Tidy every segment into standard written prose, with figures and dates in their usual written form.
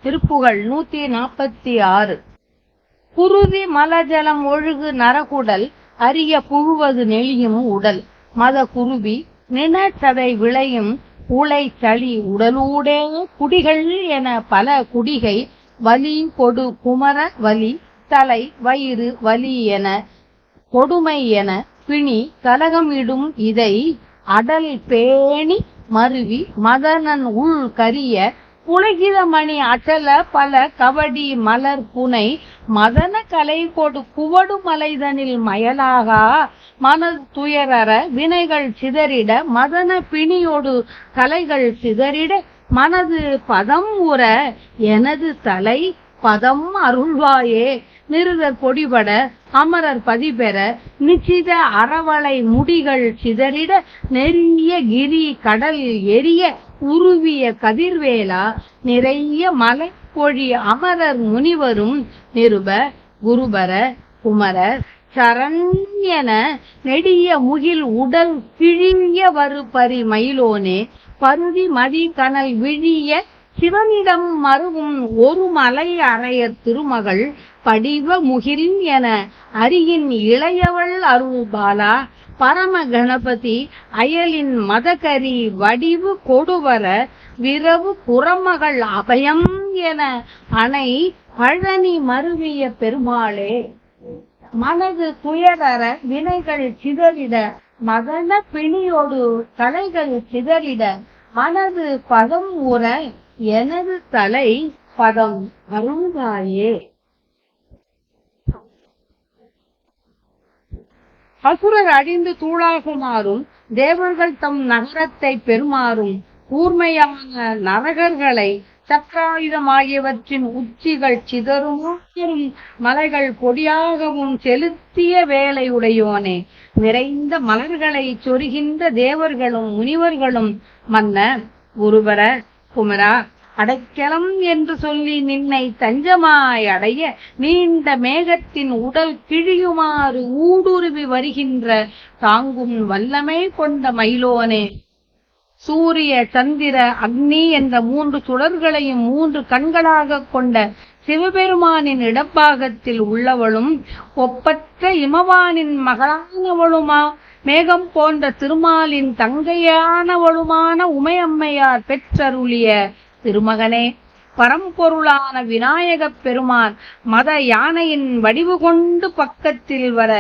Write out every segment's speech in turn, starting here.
திருப்புகழ் 146. குருதி மலஜலம் ஒழுகு நரகுடல் அரிய புழுவது நெளியும் உடல் மத குருவி நினச்சதை விளையும் உலை சளி உடலூடே குடிகள் என பல குடிகை வலி கொடு குமர வலி தலை வயிறு வலி என கொடுமை என பிணி கலகமிடும் இதை அடல் பேணி மருவி மதனன் உள் கரிய புலகிதமணி அச்சல பல கவடி மலர் புனை மதன கலை கொடு குவடு மலைதனில் மயலாகா மனது துயரற வினைகள் சிதறிட மதன பிணியோடு கலைகள் சிதறிட மனது பதம் உற எனது தலை பதம் அருள்வாயே நிருதர் பொடிபட அமரர் பதிபெற நிச்சித அறவளை முடிகள் சிதறிட நெறிய கிரி கடல் எரிய உருவிய கதிர்வேலா நிறைய மலை பொழி அமரர் முனிவரும் நிருப குருபர குமரர் சரண்யன நெடிய முகில் உடல் கிழிய வரு பரி மயிலோனே பருதி மதி கனல் விழிய சிவனிடம் மருவும் ஒரு மலை அறையர் திருமகள் படிவ முகில் என அரியின் இளையவள் அருள்பாலா பரம கணபதி அயலின் மதகரி வடிவு கொடுவர விரவு புறமகள் அபயம் என அணை பழனி மருவிய பெருமாளே மனது துயரற வினைகள் சிதறிட மதன பிணியோடு தலைகள் சிதறிட மனது பதம் உற எனது தலை பதம் அருள்வாயே. அசுரர் அழிந்து தூளாகுமாறும் தேவர்கள் தம் நகரத்தை பெறுமாறும் கூர்மையான நரகர்களை சக்கராயுதமாகியவற்றின் உச்சிகள் சிதறும் மலைகள் பொடியாகவும் செலுத்திய வேலையுடையோனே நிறைந்த மலர்களை சொருகின்ற தேவர்களும் முனிவர்களும் மன்ன குருபர குமரா அடைக்கலம் என்று சொல்லி நின்னை தஞ்சமாய் அடைய நீண்ட மேகத்தின் உடல் கிழியுமாறு ஊடுருவி வருகின்ற தாங்கும் வல்லமை கொண்ட மயிலோனே சூரிய சந்திர அக்னி என்ற 3 சுடர்களையும் 3 கண்களாக கொண்ட சிவபெருமானின் இடப்பாகத்தில் உள்ளவளும் ஒப்பற்ற இமவானின் மகளானவளுமா மேகம் போன்ற திருமாலின் தங்கையானவளுமான உமையம்மையார் பெற்றருளிய திருமகனே பரம்பொருளான விநாயகப் பெருமான் மத யானையின் வடிவு கொண்டு பக்கத்தில் வர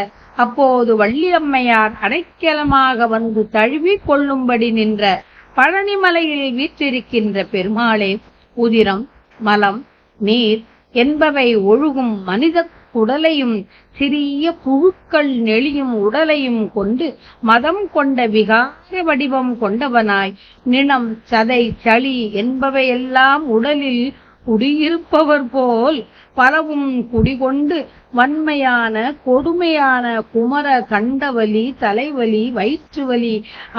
அப்போது வள்ளியம்மையார் அடைக்கலமாக வந்து தழுவி கொள்ளும்படி நின்ற பழனிமலையில் வீற்றிருக்கின்ற பெருமாளே உதிரம் மலம் நீர் என்பவை ஒழுகும் மனித உடலையும் சிறிய புழுக்கள் நெளியும் உடலையும் கொண்டு மதம் கொண்ட விகார வடிவம் கொண்டவனாய் நிணம் சதை சளி என்பவையெல்லாம் உடலில் குடியிருப்பவர் போல் பலவும் குடிகொண்டு வன்மையான கொடுமையான குமர கண்டவலி தலைவலி வயிற்றுவலி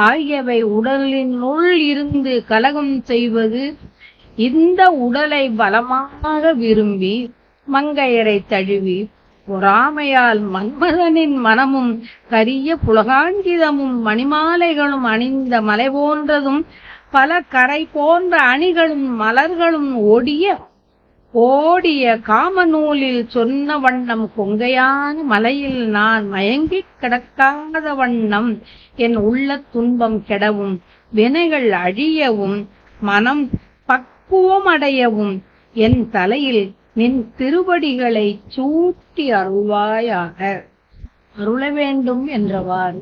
ஆகியவை உடலினுள் இருந்து கலகம் செய்வது இந்த உடலை பலமாக விரும்பி மங்கையரை தழுவி பொறாமையால் மன்மதனின் மனமும் கரிய புலகாஞ்சிதமும் மணிமாலைகளும் அணிந்த மலை போன்றதும் பல கரை போன்ற அணிகளும் மலர்களும் ஓடிய காமநூலில் சொன்ன வண்ணம் கொங்கையான மலையில் நான் மயங்கிக் கிடக்காத வண்ணம் என் உள்ள துன்பம் கெடவும் வினைகள் அழியவும் மனம் பக்குவமடையவும் என் தலையில் நின் திருவடிகளை சூட்டி அருள்வாயாக அருள வேண்டும் என்றவாறு.